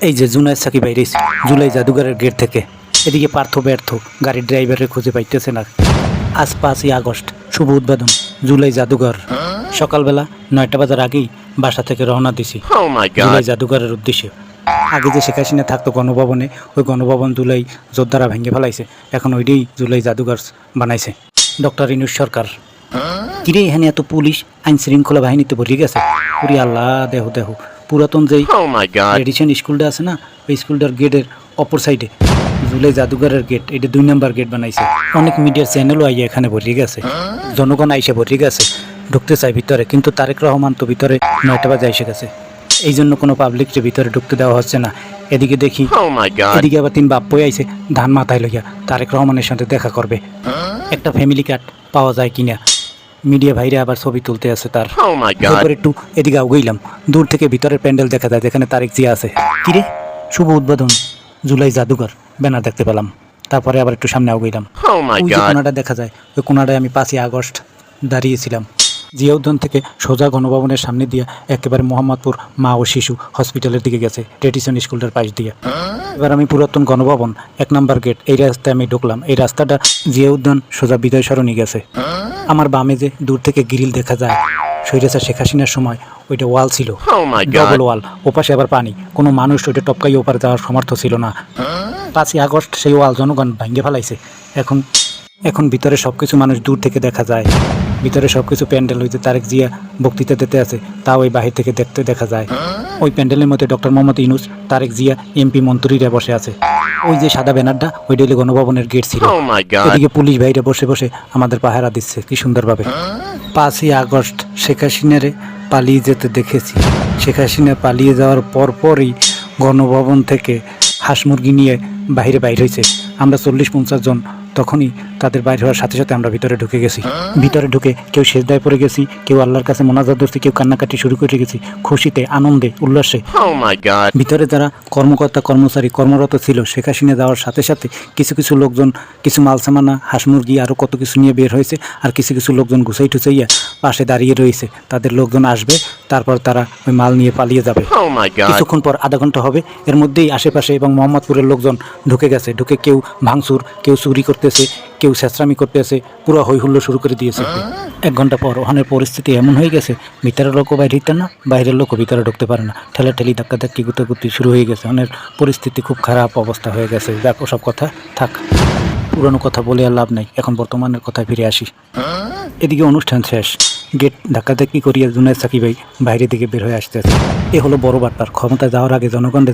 এই যে জুনায়েদ সাকিব বাইরিস জুলাই জাদুঘরের গেট থেকে এদিকে পার্থ ব্যর্থ গাড়ির ড্রাইভারের খুঁজে পাইতেছে না। আজ 5ই আগস্ট শুভ উদ্বোধন জুলাই জাদুঘর। সকালবেলা 9টা বাজার আগেই বাসা থেকে রওনা দিছি জুলাই জাদুঘরের উদ্দেশ্যে। আগে যে শেখ হাসিনা থাকতো গণভবনে, ওই গণভবন জুলাই যোদ্ধারা ভেঙে ফেলাইছে, এখন ওইটাই জুলাই জাদুঘর বানাইছে ডক্টর ইনুস সরকার। কিরে এখানে এত পুলিশ আইন শৃঙ্খলা বাহিনীতে ভরে গেছে। ওরে আল্লাহ, দেহ দেহ পুরাতন যেই ট্রেডিশন স্কুলটা আছে না, ওই স্কুলটার গেটের অপর সাইডে জুলাই জাদুঘরের গেট, এটা 2 নম্বর গেট বানাইছে। অনেক মিডিয়ার চ্যানেলও আইয়া এখানে ভরে গেছে, জনগণ আইসে ভরে গেছে, ঢুকতে চায় ভিতরে, কিন্তু তারেক রহমান তো ভিতরে 9টা বাজে এসে গেছে, এই জন্য কোনো পাবলিককে ভিতরে ঢুকতে দেওয়া হচ্ছে না। এদিকে দেখি এদিকে আবার 3 বাপ্পই আইছে ধান মাথায় লইয়া তারেক রহমানের সাথে দেখা করবে। একটা ফ্যামিলি কার্ড পাওয়া যায় কিনা, মিডিয়া ভাইরা আবার ছবি তুলতে আছে তার। এরপর একটু এদিকে গইলাম, দূর থেকে ভিতরের প্যান্ডেল দেখা যায় যেখানে তারেক জিয়া আছে। কিরে শুভ উদ্বোধন জুলাই জাদুঘর ব্যানার দেখতে পেলাম। তারপরে আবার একটু সামনে গইলাম, ওই যে কোনাটা দেখা যায়, ওই কোনাটায় আমি 5ই আগস্ট দাঁড়িয়েছিলাম। জিয়া উদ্যান থেকে সোজা গণভবনের সামনে দিয়ে একেবারে মোহাম্মদপুর মা ও শিশু হসপিটালের দিকে গেছে, ট্রেডিশন স্কুলটার পাশ দিয়ে। এবার আমি পুরাতন গণভবন 1 নম্বর গেট এই রাস্তায় আমি ঢুকলাম। এই রাস্তাটা জিয়া উদ্যান সোজা বিজয় সরণি গেছে। আমার বামে যে দূর থেকে গ্রিল দেখা যায়, স্বৈরাচার শেখ হাসিনার সময় ওইটা ওয়াল ছিল, ডবল ওয়াল, ওপাশে আবার পানি, কোনো মানুষ ওইটা টপকাই ওপারে যাওয়ার সমর্থ ছিল না। 5ই আগস্ট সেই ওয়াল জনগণ ভেঙে ফেলাইছে। এখন ভিতরে সবকিছু মানুষ দূর থেকে দেখা যায়, ভিতরে সবকিছু প্যান্ডেল হইতে তারেক জিয়া বক্তৃতা দিতে আছে, তাও ওই বাহির থেকে দেখতে দেখা যায়। ওই প্যান্ডেলের মধ্যে ডক্টর মোহাম্মদ ইউনূস, তারেক জিয়া, এমপি মন্ত্রীরা বসে আছে। ওই যে সাদা ব্যানারটা, ওই ডেলি গণভবনের গেট ছিল। এদিকে পুলিশ ভাইরা বসে বসে আমাদের পাহারা দিচ্ছে কি সুন্দরভাবে। 5ই আগস্ট শেখ হাসিনারে পালিয়ে যেতে দেখেছি। শেখ হাসিনা পালিয়ে যাওয়ার পরপরই গণভবন থেকে হাঁস মুরগি নিয়ে বাইরে হয়েছে আমরা 40-50 জন। তখনই তাদের বাইরে হওয়ার সাথে সাথে আমরা ভিতরে ঢুকে গেছি। ভিতরে ঢুকে কেউ সেজদায় পড়ে গেছি, কেউ আল্লাহর কাছে মোনাজাত করছি, কেউ কান্নাকাটি শুরু করে গেছি, খুশিতে, আনন্দে, উল্লাসে। ভিতরে যারা কর্মকর্তা কর্মচারী কর্মরত ছিল, শেখ হাসিনা যাওয়ার সাথে সাথে কিছু কিছু লোকজন কিছু মালসামানা, হাঁস মুরগি আরও কত কিছু নিয়ে বের হয়েছে, আর কিছু কিছু লোকজন গুছাই টুচাইয়া পাশে দাঁড়িয়ে রয়েছে। তাদের লোকজন আসবে, তারপর তারা ওই মাল নিয়ে পালিয়ে যাবে। কিছুক্ষণ পর, আধা ঘন্টা হবে, এর মধ্যেই আশেপাশে এবং মোহাম্মদপুরের লোকজন ঢুকে গেছে। ঢুকে কেউ ভাঙচুর, কেউ চুরি করতেছে, কেউ ছেঁচড়ামি করতেছে, পুরো হই হুল্লো শুরু করে দিয়েছে। 1 ঘন্টা পর ওখানের পরিস্থিতি এমন হয়ে গেছে, ভিতরের লোকও বাইরে ঢুকতে না, বাইরের লোকও ভিতরে ঢুকতে পারে না, ঠেলাঠেলি ধাক্কাধাক্কি গুতাগুতি শুরু হয়ে গেছে। ওখানের পরিস্থিতি খুব খারাপ অবস্থা হয়ে গেছে। যাক, ওসব কথা থাক, পুরনো কথা বলে আর লাভ নাই, এখন বর্তমানের কথায় ফিরে আসি। এদিকে অনুষ্ঠান শেষ, গেট ধাক্কাধাক্কি করিয়া জুনায়েদ সাকিব ভাই বাইরের দিকে বের হয়ে আসতেছে। এ হলো বড় বাটপার, ক্ষমতায় যাওয়ার আগে জনগণকে